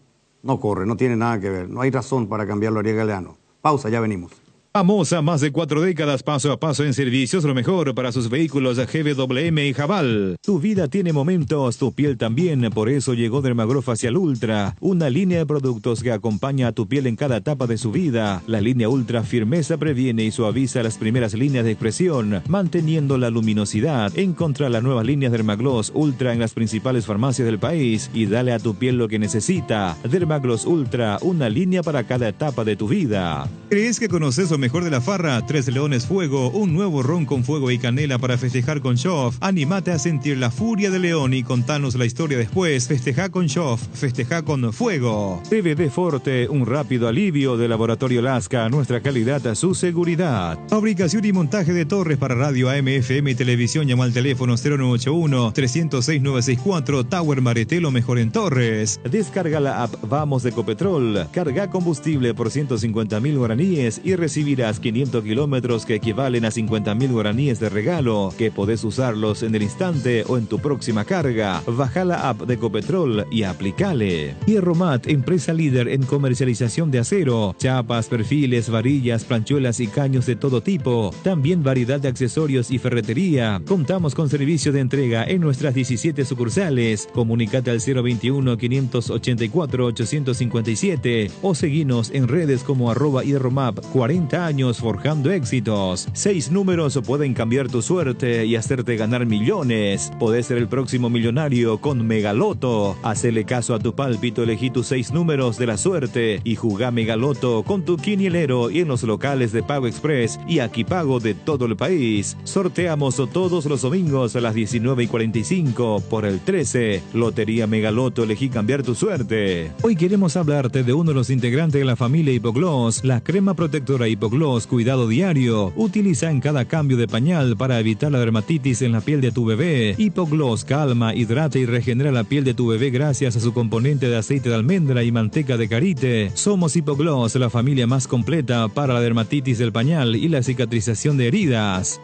no corre, no tiene nada que ver. No hay razón para cambiarlo a Ariel Galeano. Pausa, ya venimos. Vamos a más de 4 décadas paso a paso en servicios, lo mejor para sus vehículos GWM y Jabal. Tu vida tiene momentos, tu piel también, por eso llegó Dermagrow Facial Ultra, una línea de productos que acompaña a tu piel en cada etapa de su vida. La línea Ultra Firmeza previene y suaviza las primeras líneas de expresión, manteniendo la luminosidad. Encontra las nuevas líneas Dermagloss Ultra en las principales farmacias del país y dale a tu piel lo que necesita. Dermagloss Ultra, una línea para cada etapa de tu vida. ¿Crees que conoces lo mejor de la farra? Tres Leones Fuego, un nuevo ron con fuego y canela para festejar con Shoff. Anímate a sentir la furia del león y contanos la historia después. Festeja con Shoff, festeja con fuego. CBD Forte, un rápido alivio de Laboratorio Lasca, nuestra calidad, su seguridad. Fabricación y montaje de torres para radio AM, FM y televisión. Llama al teléfono 0981-306-964, Tower Maretelo, mejor en Torres. Descarga la app Vamos de Ecopetrol. Carga combustible por 150.000 guaraníes y recibirás 500 kilómetros que equivalen a 50.000 guaraníes de regalo, que podés usarlos en el instante o en tu próxima carga. Baja la app de Ecopetrol y aplicale. Hierromat, empresa líder en comercialización de acero, chapas, perfiles, varillas, planchuelas y caños de todo tipo. También variedad de accesorios y ferretería. Contamos con servicio de entrega en nuestras 17 sucursales. Comunicate al 021-584-857 o seguinos en redes como @hierromap. 40 años forjando éxitos. 6 números pueden cambiar tu suerte y hacerte ganar millones. Podés ser el próximo millonario con Megaloto. Hacele caso a tu pálpito, elegí tus 6 números de la suerte y jugá Megaloto con tu quinielero y en los locales de Pago Express y Aquipago de todo el país. Sorteamos todos los domingos a las 19:45 por el 13. Lotería Megaloto, elegí cambiar tu suerte. Hoy queremos hablarte de uno de los integrantes de la familia Hipogloss, la crema protectora Hipogloss Cuidado Diario. Utiliza en cada cambio de pañal para evitar la dermatitis en la piel de tu bebé. Hipogloss calma, hidrata y regenera la piel de tu bebé gracias a su componente de aceite de almendra y manteca de karité. Somos Hipogloss, la familia más completa para la dermatitis del pañal y la cicatrización de heridas.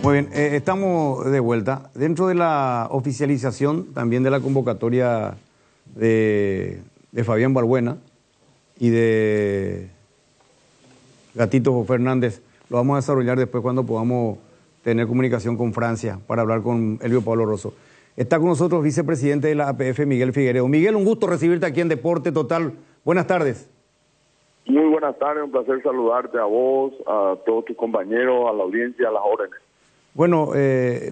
Muy bien, estamos de vuelta. Dentro de la oficialización también de la convocatoria de Fabián Balbuena y de Gatito Fernández, lo vamos a desarrollar después cuando podamos tener comunicación con Francia para hablar con Elvio Pablo Rosso. Está con nosotros vicepresidente de la APF, Miguel Figueredo. Miguel, un gusto recibirte aquí en Deporte Total. Buenas tardes. Muy buenas tardes, un placer saludarte a vos, a todos tus compañeros, a la audiencia, a las órdenes. Bueno,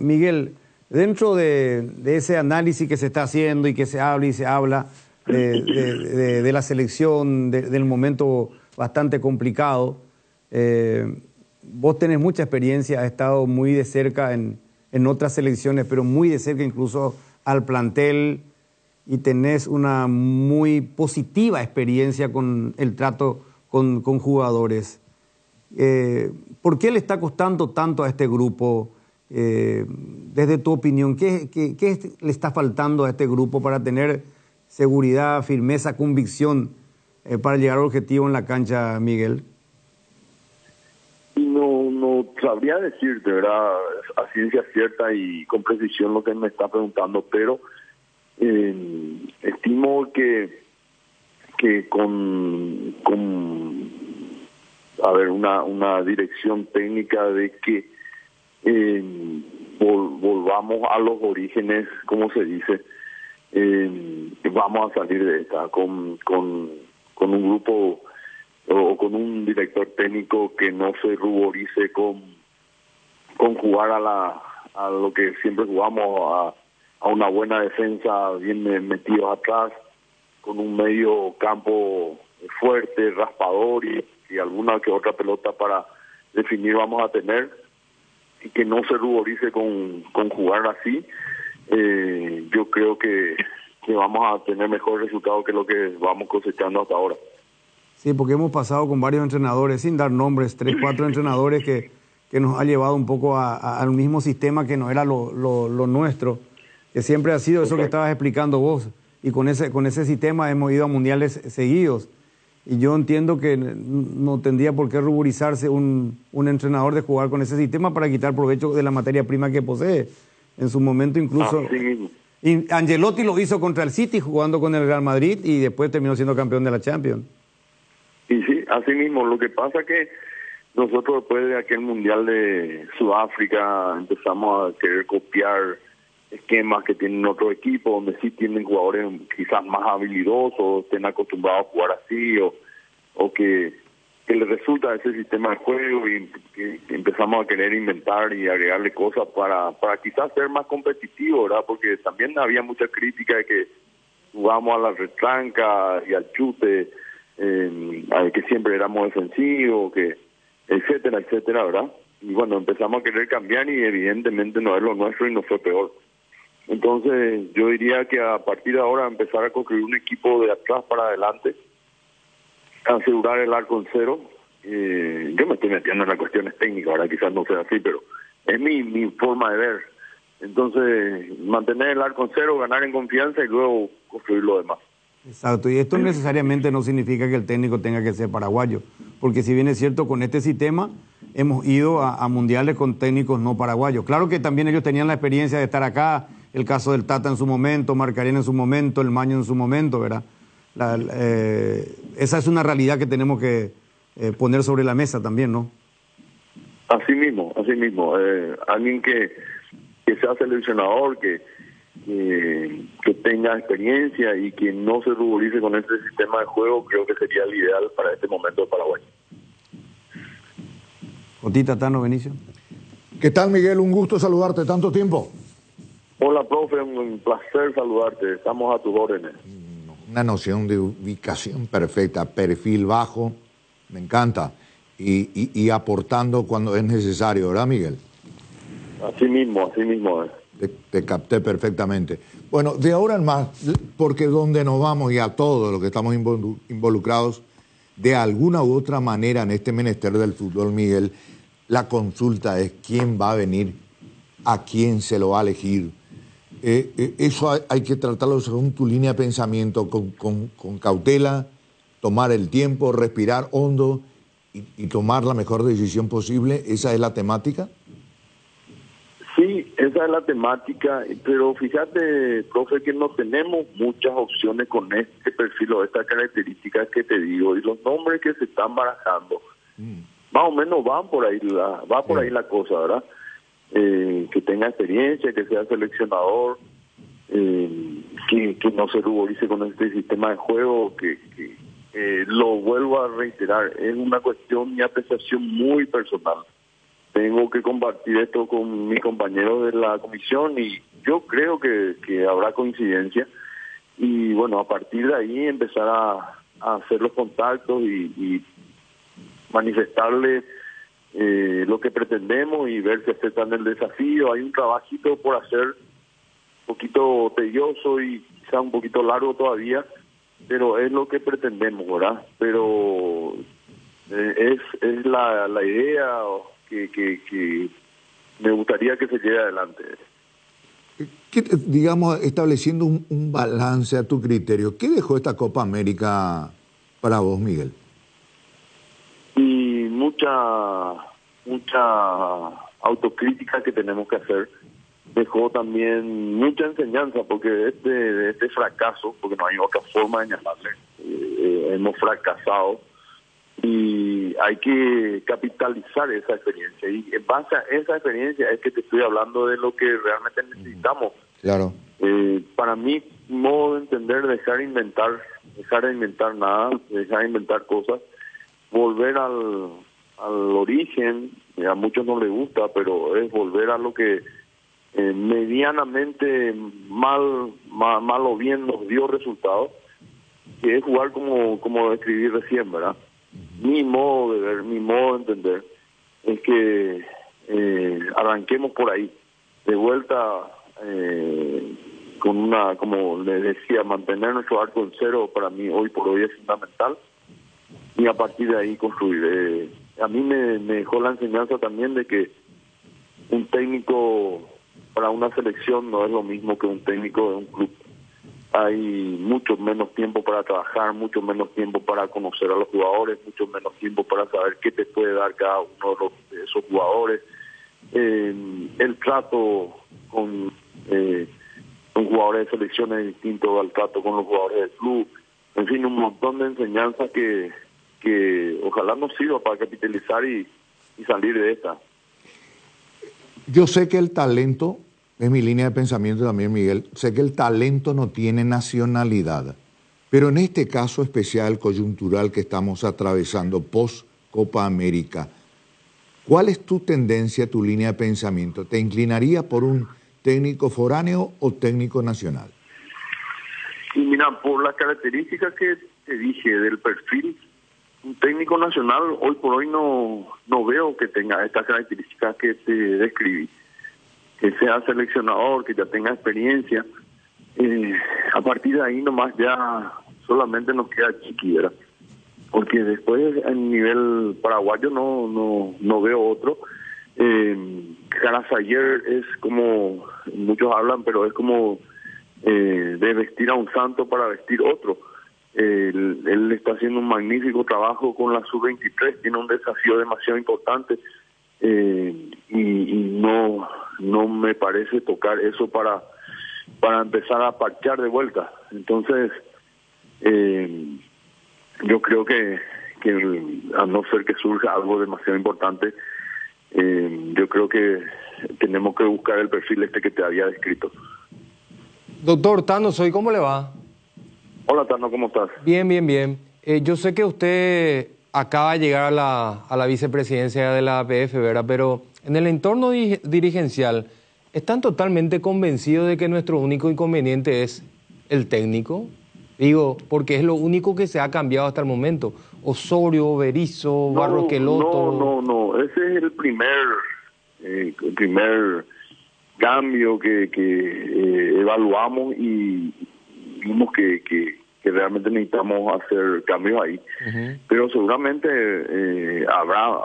Miguel, dentro de ese análisis que se está haciendo y que se habla y se habla de la selección, del momento bastante complicado, vos tenés mucha experiencia, has estado muy de cerca en otras selecciones, pero muy de cerca incluso al plantel, y tenés una muy positiva experiencia con el trato con jugadores. ¿Por qué le está costando tanto a este grupo? Desde tu opinión, ¿qué le está faltando a este grupo para tener seguridad, firmeza, convicción para llegar al objetivo en la cancha, Miguel? No sabría decirte, ¿verdad?, a ciencia cierta y con precisión lo que me está preguntando, pero estimo que con una dirección técnica de que volvamos a los orígenes, como se dice, vamos a salir de esta con un grupo o con un director técnico que no se ruborice con jugar a lo que siempre jugamos, a una buena defensa bien metidos atrás, con un medio campo fuerte, raspador y alguna que otra pelota para definir vamos a tener, y que no se ruborice con jugar así. Yo creo que vamos a tener mejor resultado que lo que vamos cosechando hasta ahora. Sí, porque hemos pasado con varios entrenadores, sin dar nombres, 3, 4 entrenadores que nos ha llevado un poco al mismo sistema que no era lo nuestro, que siempre ha sido eso que estabas explicando vos, y con ese sistema hemos ido a mundiales seguidos. Y yo entiendo que no tendría por qué ruborizarse un entrenador de jugar con ese sistema para quitar provecho de la materia prima que posee. En su momento incluso... Así mismo. Y Ancelotti lo hizo contra el City jugando con el Real Madrid y después terminó siendo campeón de la Champions. Y sí, así mismo. Lo que pasa que nosotros después de aquel Mundial de Sudáfrica empezamos a querer copiar esquemas que tienen otros equipos, donde sí tienen jugadores quizás más habilidosos, estén acostumbrados a jugar así, o que les resulta ese sistema de juego y que empezamos a querer inventar y agregarle cosas para quizás ser más competitivos, ¿verdad? Porque también había mucha crítica de que jugamos a la retranca y al chute, que siempre éramos defensivos, que etcétera, etcétera, ¿verdad? Y bueno, empezamos a querer cambiar y evidentemente no es lo nuestro y nos fue peor. Entonces yo diría que a partir de ahora empezar a construir un equipo de atrás para adelante, asegurar el arco en cero. Yo me estoy metiendo en las cuestiones técnicas, ahora quizás no sea así, pero es mi forma de ver. Entonces, mantener el arco en cero, ganar en confianza y luego construir lo demás. Exacto, y esto necesariamente no significa que el técnico tenga que ser paraguayo, porque si bien es cierto, con este sistema hemos ido a mundiales con técnicos no paraguayos. Claro que también ellos tenían la experiencia de estar acá, el caso del Tata en su momento, Marcarena en su momento, el Maño en su momento, ¿verdad? Esa es una realidad que tenemos que poner sobre la mesa también, ¿no? Así mismo, así mismo. Alguien que sea seleccionador, que tenga experiencia y que no se ruborice con este sistema de juego, creo que sería el ideal para este momento de Paraguay. Otita, Tano, Benicio. ¿Qué tal, Miguel? Un gusto saludarte, tanto tiempo. Hola, profe, un placer saludarte. Estamos a tus órdenes. Una noción de ubicación perfecta, perfil bajo, me encanta, y aportando cuando es necesario, ¿verdad, Miguel? Así mismo es. Te capté perfectamente. Bueno, de ahora en más, porque donde nos vamos y a todos los que estamos involucrados, de alguna u otra manera en este menester del fútbol, Miguel, la consulta es quién va a venir, a quién se lo va a elegir. Eso hay que tratarlo según tu línea de pensamiento, con cautela, tomar el tiempo, respirar hondo y tomar la mejor decisión posible. ¿Esa es la temática? Sí, esa es la temática, pero fíjate, profe, que no tenemos muchas opciones con este perfil o estas características que te digo, y los nombres que se están barajando, más o menos va por ahí la cosa, ¿verdad? Que tenga experiencia, que sea seleccionador, que no se ruborice con este sistema de juego, que lo vuelvo a reiterar, es una cuestión y apreciación muy personal. Tengo que compartir esto con mis compañeros de la comisión y yo creo que habrá coincidencia y bueno, a partir de ahí empezar a hacer los contactos y manifestarle lo que pretendemos y ver si aceptan el desafío. Hay un trabajito por hacer, un poquito tedioso y quizá un poquito largo todavía, pero es lo que pretendemos, ¿verdad? Pero es la idea que me gustaría que se lleve adelante. Digamos, estableciendo un balance a tu criterio, ¿qué dejó esta Copa América para vos, Miguel? Y mucha autocrítica que tenemos que hacer. Dejó también mucha enseñanza, porque este fracaso, porque no hay otra forma de llamarle, hemos fracasado y hay que capitalizar esa experiencia. Y en base a esa experiencia es que te estoy hablando de lo que realmente necesitamos. Claro. Para mí, modo de entender, dejar de inventar nada, dejar de inventar cosas, volver al origen. A muchos no les gusta, pero es volver a lo que medianamente mal o bien nos dio resultados, que es jugar como describí recién, ¿verdad? Mi modo de ver, mi modo de entender es que arranquemos por ahí, de vuelta con una, como les decía, mantener nuestro arco en cero para mí hoy por hoy es fundamental y a partir de ahí construir. A mí me dejó la enseñanza también de que un técnico para una selección no es lo mismo que un técnico de un club. Hay mucho menos tiempo para trabajar, mucho menos tiempo para conocer a los jugadores, mucho menos tiempo para saber qué te puede dar cada uno de esos jugadores. El trato con jugadores de selecciones distintos al trato con los jugadores del club. En fin, un montón de enseñanzas que ojalá nos sirva para capitalizar y salir de esta. Yo sé que el talento, es mi línea de pensamiento también, Miguel, sé que el talento no tiene nacionalidad, pero en este caso especial, coyuntural que estamos atravesando post Copa América, ¿cuál es tu tendencia, tu línea de pensamiento? ¿Te inclinaría por un técnico foráneo o técnico nacional? Y mira, por las características que te dije del perfil, un técnico nacional hoy por hoy no veo que tenga estas características que te describí. Que sea seleccionador, que ya tenga experiencia. A partir de ahí nomás ya solamente nos queda Chiqui, ¿verdad? Porque después a nivel paraguayo no veo otro. Carazayer es como, muchos hablan, pero es como de vestir a un santo para vestir otro. Él está haciendo un magnífico trabajo con la sub-23, tiene un desafío demasiado importante y no me parece tocar eso para empezar a parchar de vuelta. Entonces, yo creo que a no ser que surja algo demasiado importante, yo creo que tenemos que buscar el perfil este que te había descrito. Doctor Tano, ¿cómo le va? Hola, Tano, ¿cómo estás? Bien, bien, bien. Yo sé que usted acaba de llegar a la vicepresidencia de la APF, ¿verdad? Pero en el entorno dirigencial, ¿están totalmente convencidos de que nuestro único inconveniente es el técnico? Digo, porque es lo único que se ha cambiado hasta el momento. Osorio, Berizzo, Barros Queloto. No. Ese es el primer cambio que evaluamos y vimos que realmente necesitamos hacer cambios ahí. Pero seguramente habrá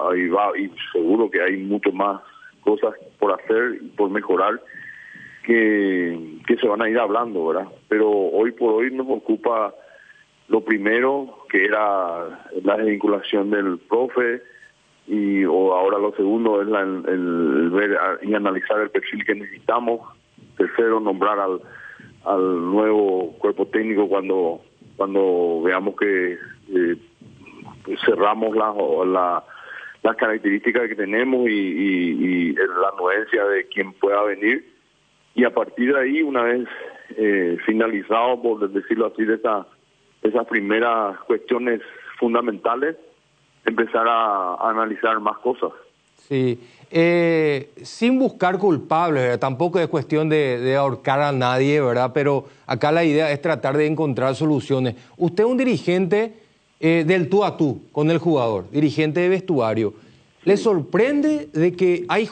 y seguro que hay mucho más cosas por hacer y por mejorar que se van a ir hablando, ¿verdad? Pero hoy por hoy nos ocupa lo primero, que era la desvinculación del profe, o ahora lo segundo es el ver y analizar el perfil que necesitamos. Tercero, nombrar al nuevo cuerpo técnico cuando veamos que cerramos las características que tenemos y la anuencia de quien pueda venir. Y a partir de ahí, una vez finalizado, por decirlo así, de esas primeras cuestiones fundamentales, empezar a analizar más cosas. Sí, sin buscar culpables, ¿verdad? Tampoco es cuestión de ahorcar a nadie, ¿verdad? Pero acá la idea es tratar de encontrar soluciones. Usted es un dirigente del tú a tú con el jugador, dirigente de vestuario. ¿Le sorprende de que hay